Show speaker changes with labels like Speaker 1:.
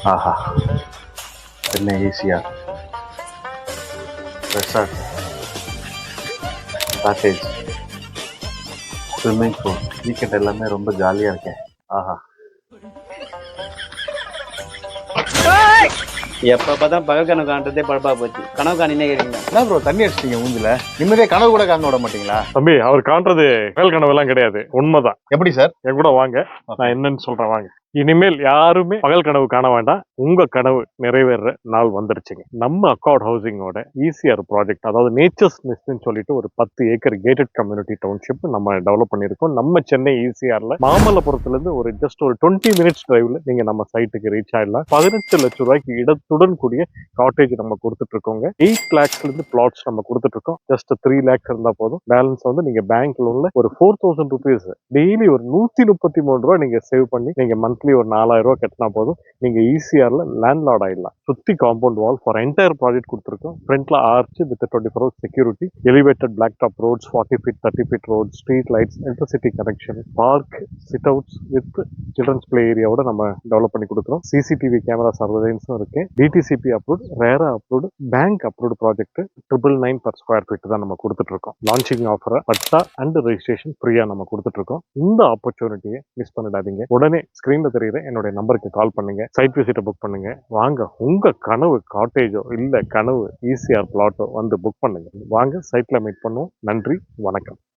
Speaker 1: ஆஹா, என்ன ஈஸியா resort, cottage, swimming pool, weekend எல்லாமே ரொம்ப ஜாலியாக இருக்கேன். ஆஹா,
Speaker 2: எப்ப பார்த்தா பகல் கனவு காண்றதே பழப்பா போச்சு. கனவு காணினே இருக்கிறீங்க.
Speaker 1: என்ன ப்ரோ தண்ணி அடிச்சிட்டீங்க மூஞ்சில? நிம்மதியே கனவு கூட காண விட மாட்டீங்களா?
Speaker 3: தம்பி, அவர் காண்றது பகல் கனவு எல்லாம் கிடையாது, உண்மைதான்.
Speaker 1: எப்படி சார்?
Speaker 3: என் கூட வாங்க, நான் என்னன்னு சொல்றேன் வாங்க. இனிமேல் யாருமே பகல் கனவு காண வேண்டாம். உங்க கனவு நிறைவேற நாள் வந்துருச்சுங்க. நம்ம அக்கார்ட் ஹவுசிங்கோட ஈசிஆர் ப்ராஜெக்ட், அதாவது நேச்சர்ஸ் நெஸ்ட்னு சொல்லிட்டு ஒரு 10 ஏக்கர் கேட்டட் கம்யூனிட்டி டவுன்ஷிப் நம்ம டெவலப் பண்ணியிருக்கோம். நம்ம சென்னை ஈசிஆர்ல மாமல்லபுரத்துல இருந்து ஒரு ஜஸ்ட் ஒரு 20 மினிட்ஸ் டிரைவ்ல நீங்க நம்ம சைட்டுக்கு ரீச் ஆயிடலாம். 18 லட்சம் ரூபாய்க்கு இடத்துடன் கூடிய காட்டேஜ் நம்ம கொடுத்துட்டு இருக்கோங்க. 8 lakhsல இருந்து பிளாட்ஸ் நம்ம கொடுத்துட்டு இருக்கோம். ஜஸ்ட் 3 lakhs இருந்தா போதும். பேலன்ஸ் வந்து நீங்க பேங்க் லோன்ல ஒரு 4000 rupees டெய்லி ஒரு 133 ரூபாய் நீங்க சேவ் பண்ணி நீங்க மந்த்லி ஒரு 4000 ரூபாய் கட்டினா போதும். நீங்க ஈசிஆர்ல லேண்ட்லார்ட் ஆயிடலாம். சுத்தி compound wall for entire project கொடுத்துருக்கோம். ஃப்ரண்ட்ல arch with 24 hours security, elevated black top roads, 40 feet 30 feet road, street lights, electricity connection, park, sit outs with children's play ஏரியாவோட நம்ம டெவலப் பண்ணி கொடுக்குறோம். சிசிடிவி கேமரா சர்வேலன்ஸும் இருக்கு. DTCP approved, RERA approved, bank approved project 999 per square feet தான் நம்ம கொடுத்துட்டு இருக்கோம். Launching offer patta and registration ஃப்ரீயா நம்ம கொடுத்துட்டு இருக்கோம். இந்த ஆப்பர்ச்சுனிட்டியை மிஸ் பண்ணிடாதீங்க. உடனே ஸ்கிரீன்ல தெரியுற என்னுடைய நம்பருக்கு கால் பண்ணுங்க, சைட் விசிட்டை புக் பண்ணுங்க. வாங்க, உங்க கனவு காட்டேஜோ இல்ல கனவு ஈசிஆர் பிளாட்டோ வந்து புக் பண்ணுங்க. வாங்க, சைட்ல மீட் பண்ணுவோம். நன்றி, வணக்கம்.